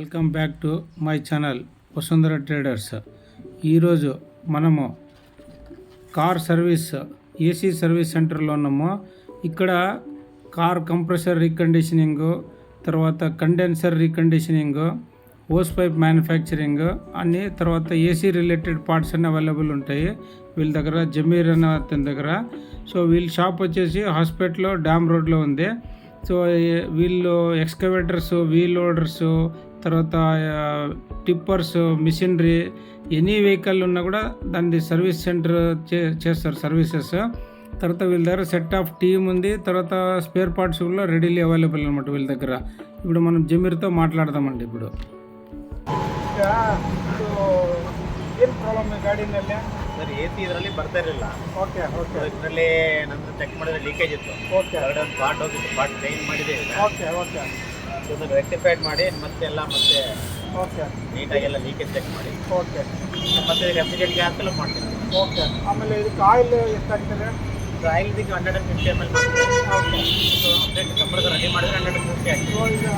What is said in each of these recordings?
Welcome back to my channel Vasundhara traders. ఈరోజు మనము car service AC service సెంటర్లో ఉన్నాము. ఇక్కడ కార్ కంప్రెసర్ రీకండిషనింగ్, తర్వాత కండెన్సర్ రీకండిషనింగ్, హోస్ పైప్ మ్యానుఫ్యాక్చరింగ్ అన్ని, తర్వాత ఏసీ రిలేటెడ్ పార్ట్స్ అన్నీ అవైలబుల్ ఉంటాయి వీళ్ళ దగ్గర, జమీర్ అనే అతని దగ్గర. సో వీళ్ళ షాప్ వచ్చేసి హాస్పిటల్ డ్యామ్ రోడ్లో ఉంది. సో వీళ్ళు ఎక్స్కవేటర్స్, వీల్ లోడర్స్, తర్వాత టిప్పర్స్, మిషనరీ, ఎనీ వెహికల్ ఉన్నా కూడా దాన్ని సర్వీస్ సెంటర్ చేస్తారు సర్వీసెస్. తర్వాత వీళ్ళ దగ్గర సెట్ ఆఫ్ టీమ్ ఉంది. తర్వాత స్పేర్ పార్ట్స్ కూడా రెడీలీ అవైలబుల్ అనమాట వీళ్ళ దగ్గర. ఇప్పుడు మనం జమీర్తో ಮಾತಾಡ್ದಾమండి. ఇప్పుడు ಏನು ಪ್ರಾಬ್ಲಮ್ ಗಾಡಿನಲ್ಲಿ ಸರ್? ಎ ಸಿ ಇದರಲ್ಲಿ ಬರ್ತಾ ಇರಲಿಲ್ಲ. Okay okay. ಇದರಲ್ಲಿ ನಂದು ಚೆಕ್ ಮಾಡಿದ್ರೆ ಲೀಕೇಜ್ ಇತ್ತು. ಓಕೆ. ಒಂದು ಪಾರ್ಟ್ ಹೋಗಿತ್ತು, ಪಾರ್ಟ್ ಚೇಂಜ್ ಮಾಡಿದ್ದೇವೆ. Okay okay. ಇದನ್ನು ರೆಕ್ಟಿಫೈಡ್ ಮಾಡಿ ಮತ್ತೆ ಓಕೆ ನೀಟಾಗೆಲ್ಲ ಲೀಕೇಜ್ ಚೆಕ್ ಮಾಡಿ ಓಕೆ. ಮತ್ತೆ ರೆಫ್ರಿಜರೇಟ್ ಗ್ಯಾಸ್ ಎಲ್ಲ ಮಾಡ್ತೀನಿ. ಓಕೆ. ಆಮೇಲೆ ಇದಕ್ಕೆ ಆಯಿಲ್ ಎಷ್ಟಾಗ್ತದೆ? ಆಯಿಲ್ ಇದಕ್ಕೆ 150 ml ಓಕೆ. ಕಂಪ್ರೆಸರ್ ರೆಡಿ ಮಾಡಿದ್ರೆ 150 ಆಗಿದೆ. ಸೊ ಈಗ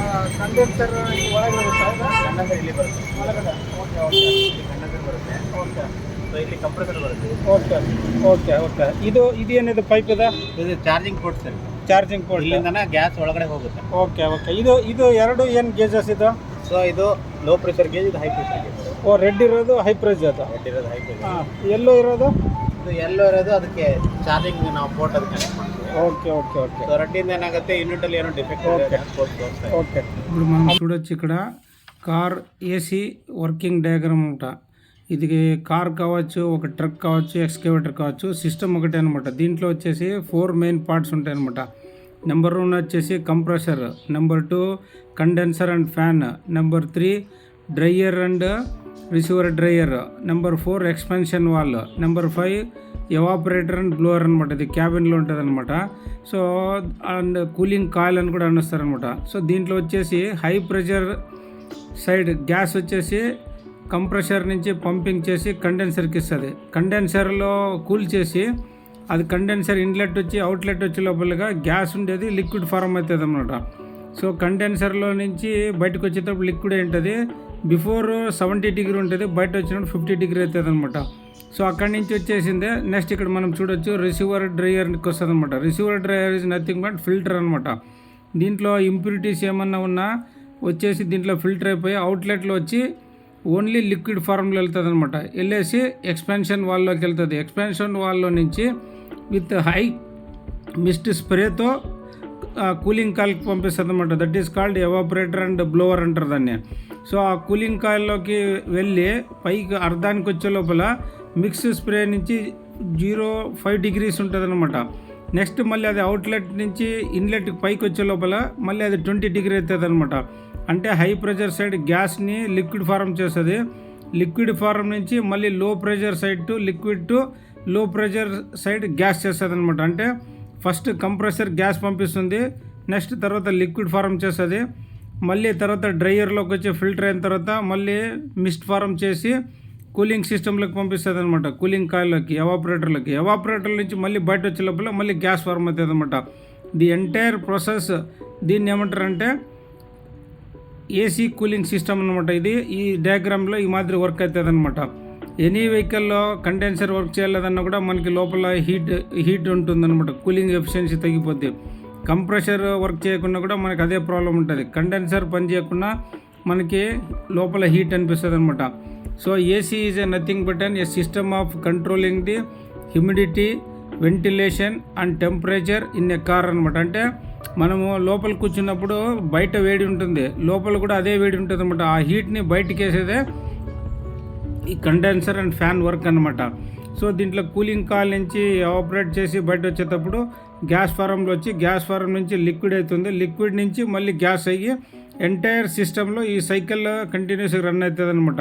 ಕಂಡೆನ್ಸರ್ ಒಳಗೆ ಬರುತ್ತಾ ಈಗ? ಕಂಡೆನ್ಸರ್ ಇಲ್ಲಿ ಬರುತ್ತೆ ಒಳಗಡೆ. Okay okay. ಇಲ್ಲಿ ಕಂಡೆನ್ಸರ್ ಬರುತ್ತೆ. ಓಕೆ. ಸೊ ಇಲ್ಲಿ ಕಂಪ್ರೆಸರ್ ಬರುತ್ತೆ. Okay okay okay. ಇದೇನಿದೆ ಪೈಪ್ ಇದೆ? ಇದು charging port sir. Charging port. ಇಲ್ಲಿಂದನೇ ಗ್ಯಾಸ್ ಒಳಗಡೆ ಹೋಗುತ್ತೆ. Okay okay. ಇದು ಎರಡು ಏನು ಗೇಜಸ್ ಇದು? ಸೊ ಇದು ಲೋ ಪ್ರೆಷರ್ ಗೇಜ್, ಇದು high pressure gauge. Oh, red ಇರೋದು ಹೈ ಪ್ರೆಷರ್ ಅದು. ರೆಡ್ ಇರೋದು ಹೈ ಪ್ರೆಷರ್. ಹಾಂ. ಎಲ್ಲೋ ಇರೋದು? ಇದು ಎಲ್ಲೋ ಇರೋದು ಅದಕ್ಕೆ ಚಾರ್ಜಿಂಗ್ ನಾವು ಪೋರ್ಟ್ ಅದಕ್ಕೆ ಕನೆಕ್ಟ್ ಮಾಡ್ತೀವಿ. Okay okay okay. సో రెడ్డింది ఏనాగತ್ತೆ యూనిట్లో ಏನೋ డిఫెక్ట్ ఓకే. ಇದೆ. ఓకే. ఇప్పుడు మనం చూడొచ్చు ఇక్కడ కార్ ఏసీ వర్కింగ్ డయాగ్రామ్ అనమాట. ఇది కార్ కావచ్చు, ఒక ట్రక్ కావచ్చు, ఎక్స్కవేటర్ కావచ్చు, సిస్టమ్ ఒకటే అనమాట. దీంట్లో వచ్చేసి 4 మెయిన్ పార్ట్స్ ఉంటాయి అనమాట. నెంబర్ 1 వచ్చేసి compressor, number 2 condenser and fan, number 3 dryer and receiver dryer, number 4 expansion valve, number 5 evaporator and blower అనమాట. ఇది క్యాబిన్లో ఉంటుంది అనమాట. సో అండ్ కూలింగ్ కాయిల్ అని కూడా అనేస్తారనమాట. సో దీంట్లో వచ్చేసి హై ప్రెషర్ సైడ్ గ్యాస్ వచ్చేసి కంప్రెషర్ నుంచి పంపింగ్ చేసి కండెన్సర్కి ఇస్తుంది. కండెన్సర్లో కూల్ చేసి అది కండెన్సర్ ఇన్లెట్ వచ్చి అవుట్లెట్ వచ్చే లోపలగా గ్యాస్ ఉండేది లిక్విడ్ ఫార్మ్ అవుతుంది అనమాట. సో కండెన్సర్లో నుంచి బయటకు వచ్చేటప్పుడు లిక్విడ్ ఏంటది బిఫోర్ 70 డిగ్రీ ఉంటుంది, బయట వచ్చినప్పుడు 50 డిగ్రీ అవుతుంది అనమాట. సో అక్కడి నుంచి వచ్చేసిందే. నెక్స్ట్ ఇక్కడ మనం చూడొచ్చు రిసీవర్ డ్రైయర్కి వస్తుంది అనమాట. Receiver dryer is nothing but filter అనమాట. దీంట్లో ఇంప్యూరిటీస్ ఏమన్నా ఉన్నా వచ్చేసి దీంట్లో ఫిల్టర్ అయిపోయి అవుట్లెట్లో వచ్చి ఓన్లీ లిక్విడ్ ఫార్మ్లో వెళ్తుంది అనమాట. వెళ్ళేసి ఎక్స్పెన్షన్ వాల్లోకి వెళ్తుంది. ఎక్స్పెన్షన్ వాల్లో నుంచి విత్ హై మిస్ట్ స్ప్రేతో కూలింగ్ కాయిల్కి పంపిస్తుంది అనమాట. That is called evaporator and blower అంటారు దాన్ని. సో ఆ కూలింగ్ కాయిల్లోకి వెళ్ళి పైకి అర్ధానికి వచ్చే లోపల మిక్స్ స్ప్రే నుంచి 0.5 degrees ఉంటుంది అనమాట. నెక్స్ట్ మళ్ళీ అది అవుట్లెట్ నుంచి ఇన్లెట్కి పైకి వచ్చే లోపల మళ్ళీ అది 20 degree అవుతుంది అనమాట. అంటే హై ప్రెషర్ సైడ్ గ్యాస్ని లిక్విడ్ ఫార్మ్ చేస్తుంది. లిక్విడ్ ఫార్మ్ నుంచి మళ్ళీ low pressure side to liquid to low pressure side gas చేస్తుంది అనమాట. అంటే ఫస్ట్ కంప్రెసర్ గ్యాస్ పంపిస్తుంది, నెక్స్ట్ తర్వాత లిక్విడ్ ఫార్మ్ చేస్తుంది, మళ్ళీ తర్వాత డ్రైయర్లోకి వచ్చి ఫిల్టర్ అయిన తర్వాత మళ్ళీ మిస్ట్ ఫార్మ్ చేసి కూలింగ్ సిస్టంలోకి పంపిస్తుంది అనమాట. కూలింగ్ కాయిల్లోకి, ఎవాపరేటర్ నుంచి మళ్ళీ బయట వచ్చే లోపల మళ్ళీ గ్యాస్ ఫార్మ్ అవుతుంది అనమాట. ది ఎంటైర్ ప్రాసెస్ దీన్ని ఏమంటారంటే ఏసీ కూలింగ్ సిస్టమ్ అనమాట. ఇది ఈ డయాగ్రామ్లో ఈ మాదిరి వర్క్ అవుతుంది అనమాట. ఎనీ వెహికల్లో కండెన్సర్ వర్క్ చేయలేదన్నా కూడా మనకి లోపల హీట్ ఉంటుందన్నమాట. కూలింగ్ ఎఫిషియన్సీ తగ్గిపోద్ది. కంప్రెషర్ వర్క్ చేయకుండా కూడా మనకి అదే ప్రాబ్లం ఉంటుంది. కండెన్సర్ పని చేయకుండా మనకి లోపల హీట్ అనిపిస్తుంది అనమాట. So AC is a nothing but and a system of controlling the humidity, ventilation and temperature in a car అనమాట. అంటే మనము లోపల కూర్చున్నప్పుడు బయట వేడి ఉంటుంది, లోపల కూడా అదే వేడి ఉంటుంది అనమాట. ఆ హీట్ని బయటకి వేసేదే ఈ కండెన్సర్ అండ్ ఫ్యాన్ వర్క్ అనమాట. సో దీంట్లో కూలింగ్ కాయిల్ నుంచి ఆపరేట్ చేసి బయట వచ్చేటప్పుడు గ్యాస్ ఫారంలో వచ్చి గ్యాస్ ఫారం నుంచి లిక్విడ్ అవుతుంది, లిక్విడ్ నుంచి మళ్ళీ గ్యాస్ అయ్యి ఎంటైర్ సిస్టంలో ఈ సైకిల్ కంటిన్యూస్గా రన్ అవుతుంది అనమాట.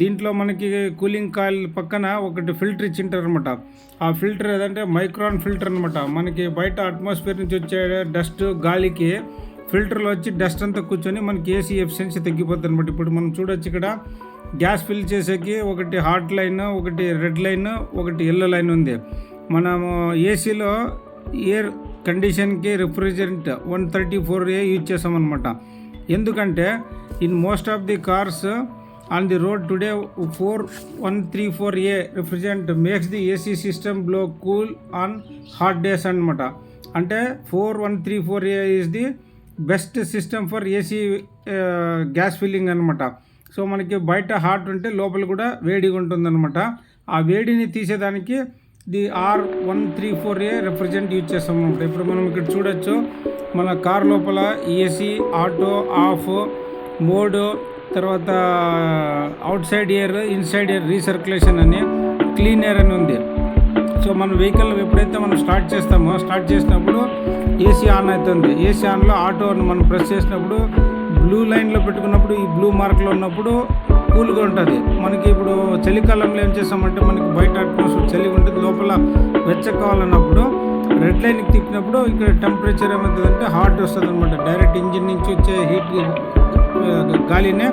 దీంట్లో మనకి కూలింగ్ కాయిల్ పక్కన ఒకటి ఫిల్టర్ ఇచ్చింటారు అనమాట. ఆ ఫిల్టర్ ఏదంటే మైక్రాన్ ఫిల్టర్ అనమాట. మనకి బయట అట్మాస్ఫియర్ నుంచి వచ్చే డస్ట్ గాలికి ఫిల్టర్లో వచ్చి డస్ట్ అంతా కూర్చొని మనకి ఏసీ ఎఫిషియన్సీ తగ్గిపోతుంది అనమాట. ఇప్పుడు మనం చూడొచ్చు ఇక్కడ గ్యాస్ ఫిల్ చేసేకి ఒకటి హాట్ లైన్, ఒకటి రెడ్ లైన్, ఒకటి ఎల్లో లైన్ ఉంది. మనము ఏసీలో ఎయిర్ కండిషన్కి రిఫ్రిజరెంట్ 134A యూజ్ చేసామన్నమాట. ఎందుకంటే in most of the cars on the road today 4134A refrigerant makes the AC system blow cool on hot days అన్నమాట. అంటే 4134A is the best system for AC gas filling అనమాట. So మనకి బయట hot ఉంటే లోపల కూడా వేడిగా ఉంటుందన్నమాట. ఆ వేడిని తీసేదానికి ది R134A రిఫ్రిజరెంట్ యూజ్ చేస్తాం అనమాట. ఇప్పుడు మనం ఇక్కడ చూడొచ్చు మన కార్ లోపల ఏసీ, ఆటో, ఆఫ్, మోడ్, తర్వాత out side air, inside air recirculation అని, క్లీన్ ఎయిర్ అని ఉంది. సో మన వెహికల్ ఎప్పుడైతే మనం స్టార్ట్ చేసినప్పుడు ఏసీ ఆన్ అవుతుంది. ఏసీ ఆన్లో ఆటో మనం ప్రెస్ చేసినప్పుడు బ్లూ లైన్లో పెట్టుకున్నప్పుడు ఈ బ్లూ మార్క్లో ఉన్నప్పుడు కూల్గా ఉంటుంది. మనకి ఇప్పుడు చలికాలంలో ఏం చేస్తామంటే మనకి బయట అట్మాస్ఫియర్ చలిగా ఉంటుంది, లోపల వెచ్చకావాలన్నప్పుడు రెడ్ లైన్కి తిప్పినప్పుడు ఇక్కడ టెంపరేచర్ ఏమవుతుందంటే హాట్ వస్తుంది అనమాట. డైరెక్ట్ ఇంజిన్ నుంచి వచ్చే హీట్ గాలినే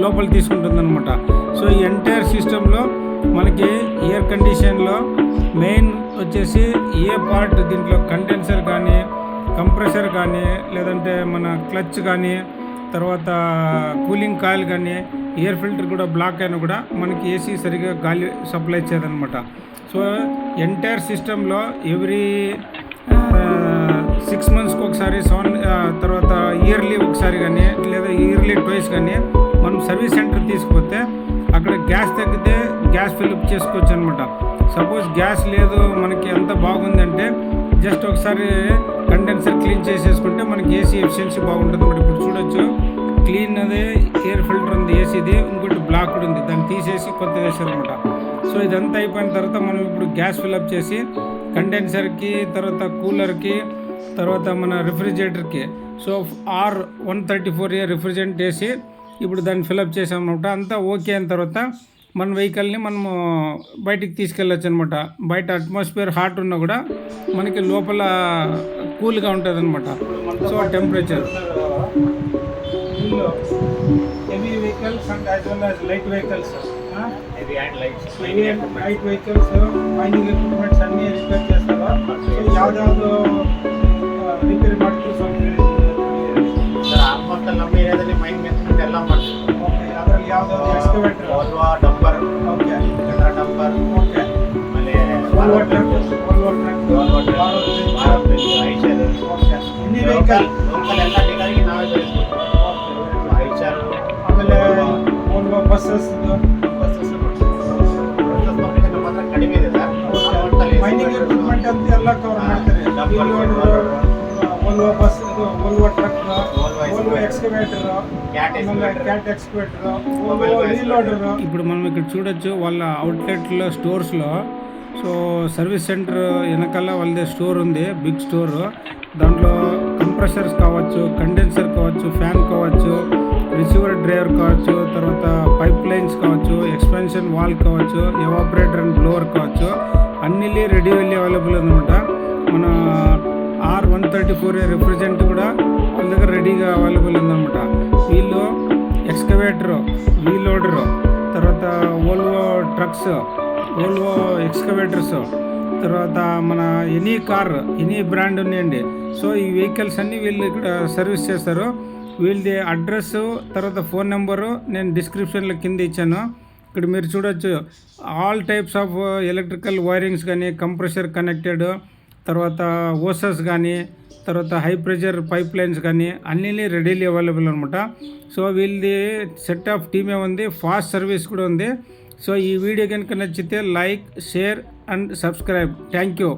లోపల తీసుకుంటుంది అనమాట. సో ఈ ఎంటైర్ సిస్టంలో మనకి ఎయిర్ కండిషన్లో మెయిన్ వచ్చేసి ఏ పార్ట్ దీంట్లో కండెన్సర్ కానీ, కంప్రెసర్ కానీ, లేదంటే మన క్లచ్ కానీ, తర్వాత కూలింగ్ కాయిల్ కానీ, ఎయిర్ ఫిల్టర్ కూడా బ్లాక్ అయినా కూడా మనకి ఏసీ సరిగా గాలి సప్లై చేయదనమాట. సో ఎంటైర్ సిస్టంలో ఎవ్రీ 6 monthsకి ఒకసారి, తర్వాత ఇయర్లీ ఒకసారి కానీ, లేదా ఇయర్లీ ట్వైస్ కానీ మనం సర్వీస్ సెంటర్ తీసుకుపోతే అక్కడ గ్యాస్ తగ్గితే గ్యాస్ ఫిల్అప్ చేసుకోవచ్చు అనమాట. సపోజ్ గ్యాస్ లేదు మనకి ఎంత బాగుందంటే జస్ట్ ఒకసారి కండెన్సర్ క్లీన్ చేసేసుకుంటే మనకి ఏసీ ఎఫిషియన్సీ బాగుంటుంది అనమాట. ఇప్పుడు చూడొచ్చు క్లీన్ అదే ఎయిర్ ఫిల్టర్ ఉంది ఏసీది, ఇంకోటి బ్లాక్ ఉంది, దాన్ని తీసేసి కొత్త వేసారనమాట. సో ఇదంతా అయిపోయిన తర్వాత మనం ఇప్పుడు గ్యాస్ ఫిల్అప్ చేసి కండెన్సర్కి, తర్వాత కూలర్కి, తర్వాత మన రిఫ్రిజిరేటర్కి, సో R134A రిఫ్రిజరెంట్ వేసి ఇప్పుడు దాన్ని ఫిల్అప్ చేసామన్నమాట. అంతా ఓకే అయిన తర్వాత మన వెహికల్ని మనము బయటికి తీసుకెళ్ళచ్చు అనమాట. బయట అట్మాస్ఫియర్ హాట్ ఉన్నా కూడా మనకి లోపల కూల్గా ఉంటుంది అనమాట. So temperature heavy vehicles and as well as light vehicles, heavy and light vehicles, mining equipments ಅన్నీ ರಿಪೇರ್ చేస్తారా? ಯಾವ್ದಾವುದು ರಿಪೇರಿ ಮಾಡ್ತೀವಿ ಸರ್? ಆಲ್ಮೋಸ್ಟ್ ನಮ್ಮ ಏರಿಯಾದಲ್ಲಿ ಮೈನಿಂಗ್ ಎಕ್ವಿಪ್ಮೆಂಟ್ ಎಲ್ಲ ಮಾಡ್ತೀವಿ. ಓಕೆ, ಅದರಲ್ಲಿ ಯಾವ್ದಾದ್ರು excavator, Volvo dumper, okay, dumper, okay, ಆಮೇಲೆ ವೋಲ್ವಾ ಟ್ರಕ್, ಐಚರ್, ಓಕೆ, ಇನ್ನಿ ವೆಹಿಕಲ್ ಲೋಕಲ್ ಎಲ್ಲ ಡೀಲರ್ಗೆ ನಾವೇ ತರಿಸ್ಬೇಕು. ಐಚರ್, ಆಮೇಲೆ ವೋಲ್ವಾ ಬಸ್ಸಸ್ ನಮ್ಮ ಹತ್ರ ಕಡಿಮೆ ಇದೆ ಸರ್. ಮೈನಿಂಗ್ ಎಕ್ವಿಪ್ಮೆಂಟ್ ಅಂತ ಎಲ್ಲ ಕವರ್ ಮಾಡ್ತಾರೆ. ವೋಲ್ವಾ ಬಸ್, ವೋಲ್ವಾ ಟ್ರಕ್, ವೋಲ್ವಾ ಎಕ್ಸ್ಕವೇಟರ್, క్యాట్ ఎక్స్కవేటర్, రీలోడర్. ఇప్పుడు మనం ఇక్కడ చూడొచ్చు వాళ్ళ అవుట్లెట్లో, స్టోర్స్లో. సో సర్వీస్ సెంటర్ వెనకాల వాళ్ళదే స్టోర్ ఉంది, బిగ్ స్టోర్. దాంట్లో కంప్రెసర్స్ కావచ్చు, కండెన్సర్ కావచ్చు, ఫ్యాన్ కావచ్చు, రిసీవర్ డ్రైవర్ కావచ్చు, తర్వాత పైప్ లైన్స్ కావచ్చు, ఎక్స్పాన్షన్ వాల్ కావచ్చు, ఎవాపరేటర్ అండ్ బ్లోవర్ కావచ్చు, అన్నీ రెడీ వెళ్ళి అవైలబుల్ ఉందన్నమాట. మన R134A రిఫ్రిజరెంట్ కూడా వాళ్ళ దగ్గర రెడీగా అవైలబుల్ ఉందన్నమాట. వీళ్ళు ఎక్స్కవేటరు, వీలోడరు, తర్వాత వోల్వో ట్రక్స్, వోల్వో ఎక్స్కవేటర్స్, తర్వాత మన ఎనీ కార్, ఎనీ బ్రాండ్ ఉన్నాయండి. సో ఈ వెహికల్స్ అన్నీ వీళ్ళు ఇక్కడ సర్వీస్ చేస్తారు. వీళ్ళది అడ్రస్, తర్వాత ఫోన్ నెంబరు నేను డిస్క్రిప్షన్లో కింద ఇచ్చాను. ఇక్కడ మీరు చూడొచ్చు all types of electrical wirings కానీ, కంప్రెషర్ కనెక్టెడ్, తర్వాత ఓసెస్ కానీ, తర్వాత హై ప్రెషర్ పైప్ లైన్స్ కానీ అన్నీ రెడీలీ అవైలబుల్ అనమాట. సో వీళ్ళది సెట్ ఆఫ్ టీమే ఉంది, ఫాస్ట్ సర్వీస్ కూడా ఉంది. సో ఈ వీడియో కనుక నచ్చితే like, share and subscribe. Thank you.